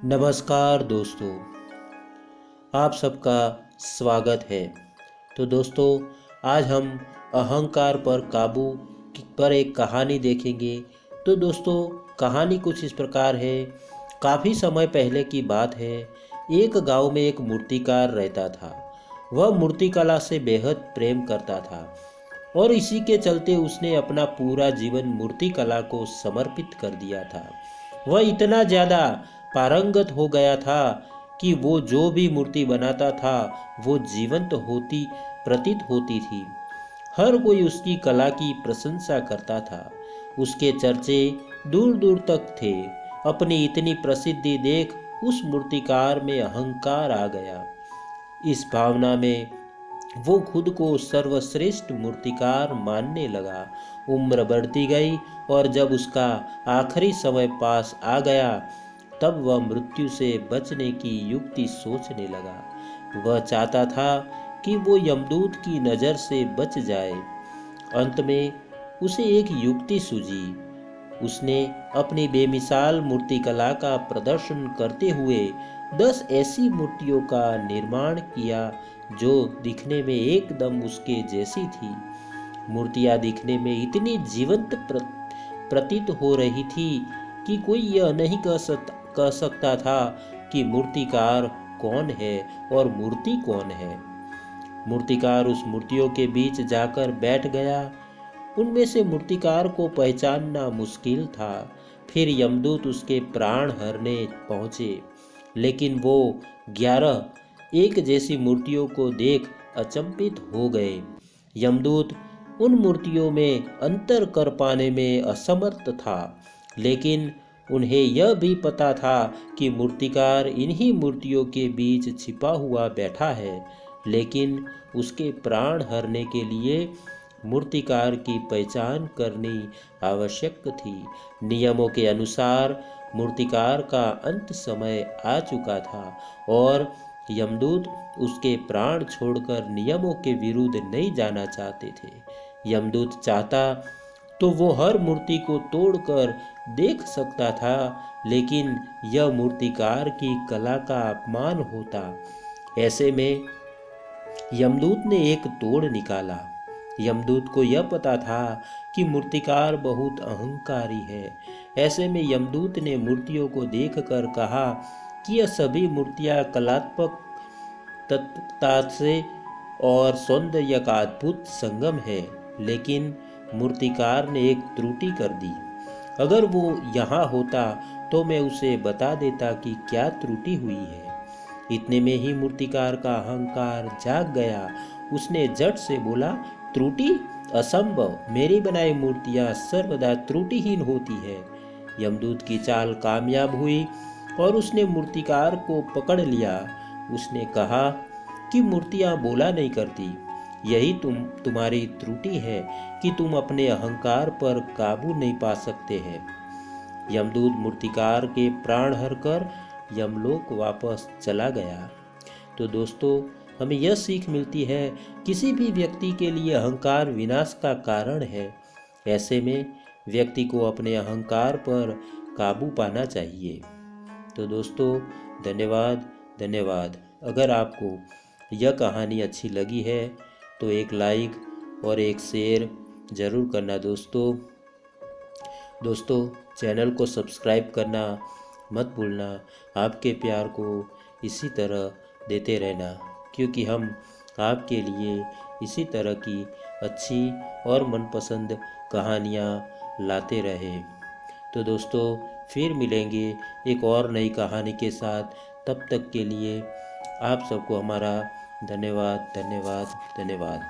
नमस्कार दोस्तों, आप सबका स्वागत है। तो दोस्तों, आज हम अहंकार पर काबू पर एक कहानी देखेंगे। तो दोस्तों, कहानी कुछ इस प्रकार है। काफ़ी समय पहले की बात है। एक गांव में एक मूर्तिकार रहता था। वह मूर्तिकला से बेहद प्रेम करता था और इसी के चलते उसने अपना पूरा जीवन मूर्तिकला को समर्पित कर दिया था। वह इतना ज़्यादा पारंगत हो गया था कि वो जो भी मूर्ति बनाता था वो जीवंत होती प्रतीत होती थी। हर कोई उसकी कला की प्रशंसा करता था। उसके चर्चे दूर दूर तक थे। अपनी इतनी प्रसिद्धि देख उस मूर्तिकार में अहंकार आ गया। इस भावना में वो खुद को सर्वश्रेष्ठ मूर्तिकार मानने लगा। उम्र बढ़ती गई और जब उसका आखिरी समय पास आ गया तब वह मृत्यु से बचने की युक्ति सोचने लगा। वह चाहता था कि वो यमदूत की नज़र से बच जाए। अंत में उसे एक युक्ति सूझी। उसने अपनी बेमिसाल मूर्तिकला का प्रदर्शन करते हुए 10 ऐसी मूर्तियों का निर्माण किया जो दिखने में एकदम उसके जैसी थी। मूर्तियां दिखने में इतनी जीवंत प्रतीत हो रही थी कि कोई यह नहीं कह सकता था कि मूर्तिकार कौन है और मूर्ति कौन है। मूर्तिकार उस मूर्तियों के बीच जाकर बैठ गया। उनमें से मूर्तिकार को पहचानना मुश्किल था। फिर यमदूत उसके प्राण हरने पहुंचे, लेकिन वो 11 एक जैसी मूर्तियों को देख अचंभित हो गए। यमदूत उन मूर्तियों में अंतर कर पाने में असमर्थ था, लेकिन उन्हें यह भी पता था कि मूर्तिकार इन्हीं मूर्तियों के बीच छिपा हुआ बैठा है। लेकिन उसके प्राण हरने के लिए मूर्तिकार की पहचान करनी आवश्यक थी। नियमों के अनुसार मूर्तिकार का अंत समय आ चुका था और यमदूत उसके प्राण छोड़कर नियमों के विरुद्ध नहीं जाना चाहते थे। यमदूत चाहता तो वो हर मूर्ति को तोड़कर देख सकता था, लेकिन यह मूर्तिकार की कला का अपमान होता। ऐसे में यमदूत ने एक तोड़ निकाला। यमदूत को यह पता था कि मूर्तिकार बहुत अहंकारी है। ऐसे में यमदूत ने मूर्तियों को देखकर कहा कि यह सभी मूर्तियां कलात्मक तत्वता से और सौंदर्य का अद्भुत संगम है, लेकिन मूर्तिकार ने एक त्रुटि कर दी। अगर वो यहाँ होता तो मैं उसे बता देता कि क्या त्रुटि हुई है। इतने में ही मूर्तिकार का अहंकार जाग गया। उसने झट से बोला, त्रुटि? असंभव, मेरी बनाई मूर्तियां सर्वदा त्रुटिहीन होती है। यमदूत की चाल कामयाब हुई और उसने मूर्तिकार को पकड़ लिया। उसने कहा कि मूर्तियां बोला नहीं करती। यही तुम्हारी त्रुटि है कि तुम अपने अहंकार पर काबू नहीं पा सकते हैं। यमदूत मूर्तिकार के प्राण हरकर यमलोक वापस चला गया। तो दोस्तों, हमें यह सीख मिलती है, किसी भी व्यक्ति के लिए अहंकार विनाश का कारण है। ऐसे में व्यक्ति को अपने अहंकार पर काबू पाना चाहिए। तो दोस्तों, धन्यवाद। अगर आपको यह कहानी अच्छी लगी है तो एक लाइक और एक शेयर ज़रूर करना दोस्तों, चैनल को सब्सक्राइब करना मत भूलना। आपके प्यार को इसी तरह देते रहना, क्योंकि हम आपके लिए इसी तरह की अच्छी और मनपसंद कहानियाँ लाते रहें। तो दोस्तों, फिर मिलेंगे एक और नई कहानी के साथ। तब तक के लिए आप सबको हमारा धन्यवाद।